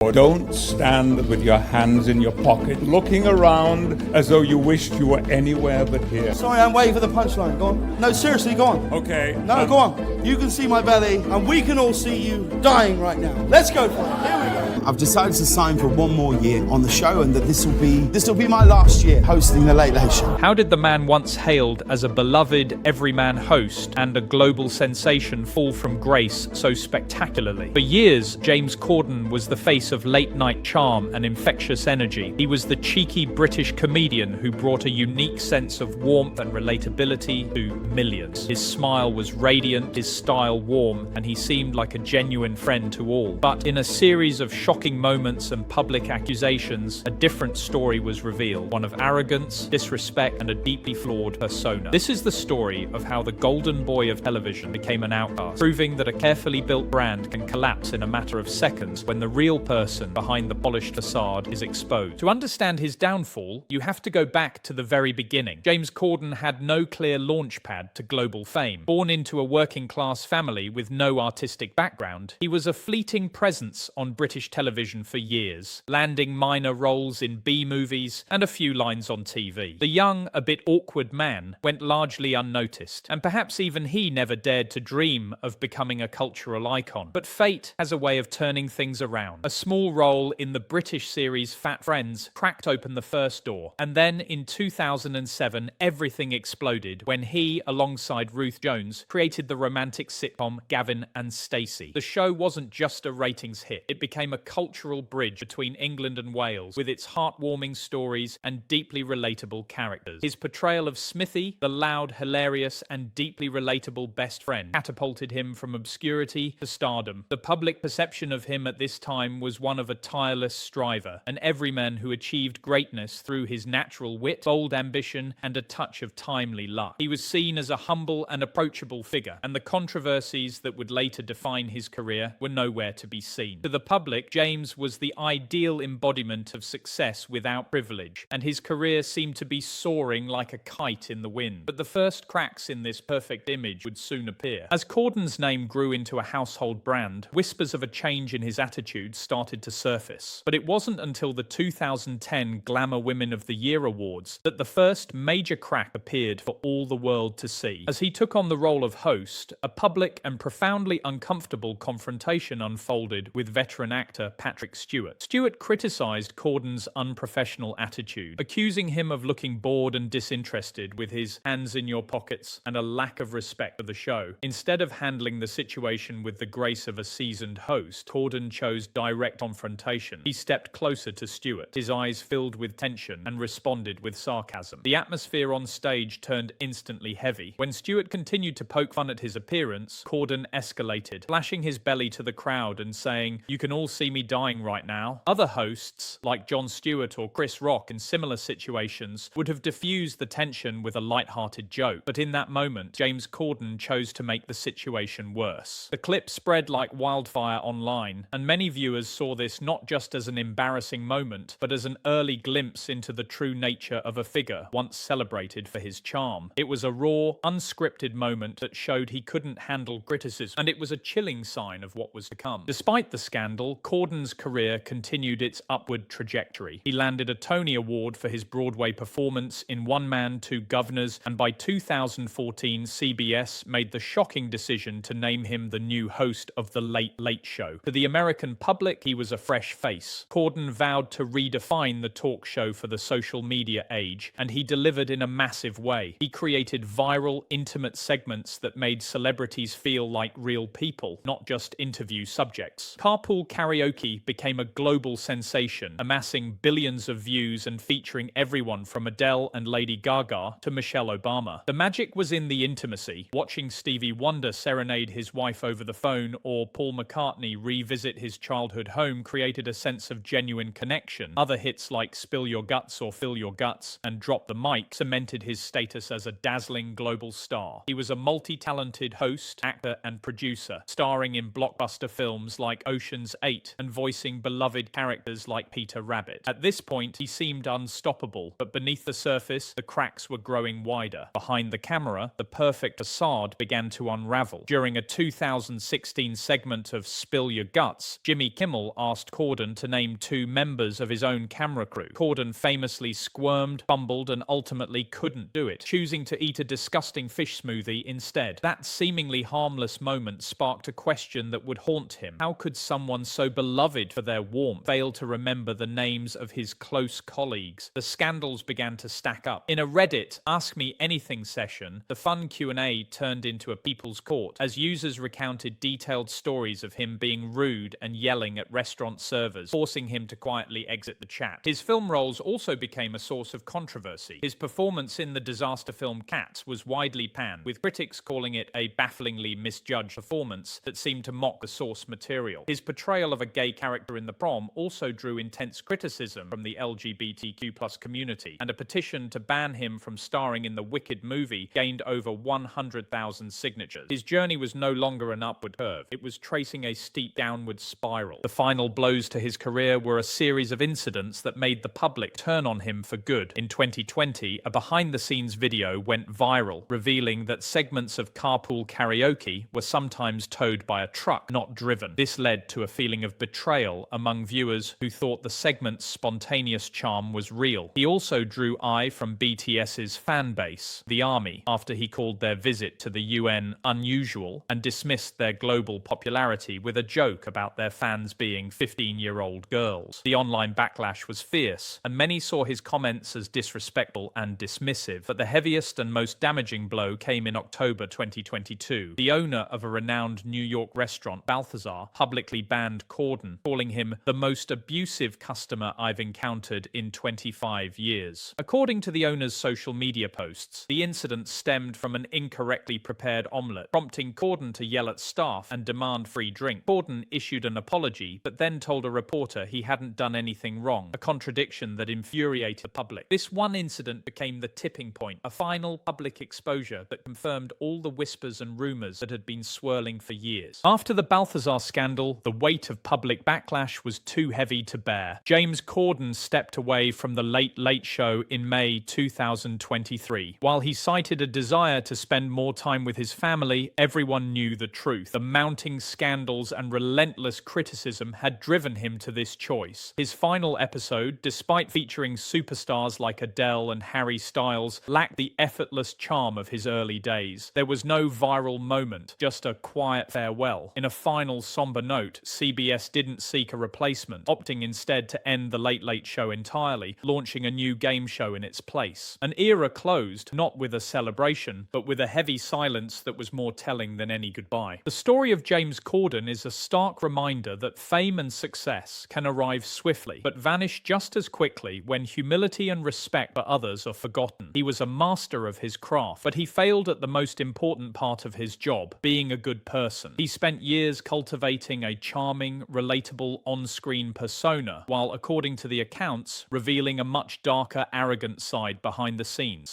Don't stand with your hands in your pocket, looking around as though you wished you were anywhere but here. Sorry, I'm waiting for the punchline. Go on. No, seriously, go on. Okay. No, go on. You can see my belly, and we can all see you dying right now. Let's go for it. Here we go. I've decided to sign for one more year on the show, and that this will be my last year hosting the Late Late Show. How did the man once hailed as a beloved everyman host and a global sensation fall from grace so spectacularly? For years, James Corden was the face of late-night charm and infectious energy. He was the cheeky British comedian who brought a unique sense of warmth and relatability to millions. His smile was radiant, his style warm, and he seemed like a genuine friend to all. But in a series of shocking moments and public accusations, a different story was revealed, one of arrogance, disrespect, and a deeply flawed persona. This is the story of how the golden boy of television became an outcast, proving that a carefully built brand can collapse in a matter of seconds when the real person behind the polished facade is exposed. To understand his downfall, you have to go back to the very beginning. James Corden had no clear launchpad to global fame. Born into a working-class family with no artistic background, he was a fleeting presence on British television for years, landing minor roles in B-movies and a few lines on TV. The young, a bit awkward man went largely unnoticed, and perhaps even he never dared to dream of becoming a cultural icon. But fate has a way of turning things around. A small role in the British series Fat Friends cracked open the first door, and then in 2007 everything exploded when he, alongside Ruth Jones, created the romantic sitcom Gavin and Stacey. The show wasn't just a ratings hit, it became a cultural bridge between England and Wales, with its heartwarming stories and deeply relatable characters. His portrayal of Smithy, the loud, hilarious, and deeply relatable best friend, catapulted him from obscurity to stardom. The public perception of him at this time was one of a tireless striver, an everyman who achieved greatness through his natural wit, bold ambition, and a touch of timely luck. He was seen as a humble and approachable figure, and the controversies that would later define his career were nowhere to be seen. To the public, James was the ideal embodiment of success without privilege, and his career seemed to be soaring like a kite in the wind. But the first cracks in this perfect image would soon appear. As Corden's name grew into a household brand, whispers of a change in his attitude started to surface. But it wasn't until the 2010 Glamour Women of the Year Awards that the first major crack appeared for all the world to see. As he took on the role of host, a public and profoundly uncomfortable confrontation unfolded with veteran actor Patrick Stewart. Stewart criticised Corden's unprofessional attitude, accusing him of looking bored and disinterested with his hands in your pockets and a lack of respect for the show. Instead of handling the situation with the grace of a seasoned host, Corden chose direct confrontation. He stepped closer to Stewart, his eyes filled with tension, and responded with sarcasm. The atmosphere on stage turned instantly heavy. When Stewart continued to poke fun at his appearance, Corden escalated, flashing his belly to the crowd and saying, "You can all see me dying right now." Other hosts, like Jon Stewart or Chris Rock in similar situations, would have diffused the tension with a light-hearted joke. But in that moment, James Corden chose to make the situation worse. The clip spread like wildfire online, and many viewers saw this not just as an embarrassing moment, but as an early glimpse into the true nature of a figure once celebrated for his charm. It was a raw, unscripted moment that showed he couldn't handle criticism, and it was a chilling sign of what was to come. Despite the scandal, Corden's career continued its upward trajectory. He landed a Tony Award for his Broadway performance in One Man, Two Governors, and by 2014, CBS made the shocking decision to name him the new host of The Late Late Show. To the American public, he was a fresh face. Corden vowed to redefine the talk show for the social media age, and he delivered in a massive way. He created viral, intimate segments that made celebrities feel like real people, not just interview subjects. Carpool Karaoke became a global sensation, amassing billions of views and featuring everyone from Adele and Lady Gaga to Michelle Obama. The magic was in the intimacy. Watching Stevie Wonder serenade his wife over the phone or Paul McCartney revisit his childhood home created a sense of genuine connection. Other hits like Spill Your Guts or Fill Your Guts and Drop the Mic cemented his status as a dazzling global star. He was a multi-talented host, actor, and producer, starring in blockbuster films like Ocean's 8 and voicing beloved characters like Peter Rabbit. At this point, he seemed unstoppable, but beneath the surface, the cracks were growing wider. Behind the camera, the perfect facade began to unravel. During a 2016 segment of Spill Your Guts, Jimmy Kimmel channel asked Corden to name 2 members of his own camera crew. Corden famously squirmed, fumbled, and ultimately couldn't do it, choosing to eat a disgusting fish smoothie instead. That seemingly harmless moment sparked a question that would haunt him. How could someone so beloved for their warmth fail to remember the names of his close colleagues? The scandals began to stack up. In a Reddit Ask Me Anything session, the fun Q&A turned into a people's court as users recounted detailed stories of him being rude and yelling at restaurant servers, forcing him to quietly exit the chat. His film roles also became a source of controversy. His performance in the disaster film Cats was widely panned, with critics calling it a bafflingly misjudged performance that seemed to mock the source material. His portrayal of a gay character in The Prom also drew intense criticism from the LGBTQ+ community, and a petition to ban him from starring in the Wicked movie gained over 100,000 signatures. His journey was no longer an upward curve. It was tracing a steep downward spiral. The final blows to his career were a series of incidents that made the public turn on him for good. In 2020, a behind-the-scenes video went viral, revealing that segments of Carpool Karaoke were sometimes towed by a truck, not driven. This led to a feeling of betrayal among viewers who thought the segment's spontaneous charm was real. He also drew ire from BTS's fan base, the ARMY, after he called their visit to the UN unusual and dismissed their global popularity with a joke about their fans being 15-year-old girls. The online backlash was fierce, and many saw his comments as disrespectful and dismissive, but the heaviest and most damaging blow came in October 2022. The owner of a renowned New York restaurant, Balthazar, publicly banned Corden, calling him the most abusive customer I've encountered in 25 years. According to the owner's social media posts, the incident stemmed from an incorrectly prepared omelette, prompting Corden to yell at staff and demand free drink. Corden issued an apology, but then told a reporter he hadn't done anything wrong, a contradiction that infuriated the public. This one incident became the tipping point, a final public exposure that confirmed all the whispers and rumors that had been swirling for years. After the Balthazar scandal, the weight of public backlash was too heavy to bear. James Corden stepped away from the Late Late Show in May 2023. While he cited a desire to spend more time with his family, everyone knew the truth. The mounting scandals and relentless criticism had driven him to this choice. His final episode, despite featuring superstars like Adele and Harry Styles, lacked the effortless charm of his early days. There was no viral moment, just a quiet farewell. In a final somber note, CBS didn't seek a replacement, opting instead to end the Late Late Show entirely, launching a new game show in its place. An era closed, not with a celebration, but with a heavy silence that was more telling than any goodbye. The story of James Corden is a stark reminder that fame and success can arrive swiftly, but vanish just as quickly when humility and respect for others are forgotten. He was a master of his craft, but he failed at the most important part of his job, being a good person. He spent years cultivating a charming, relatable on-screen persona, while, according to the accounts, revealing a much darker, arrogant side behind the scenes.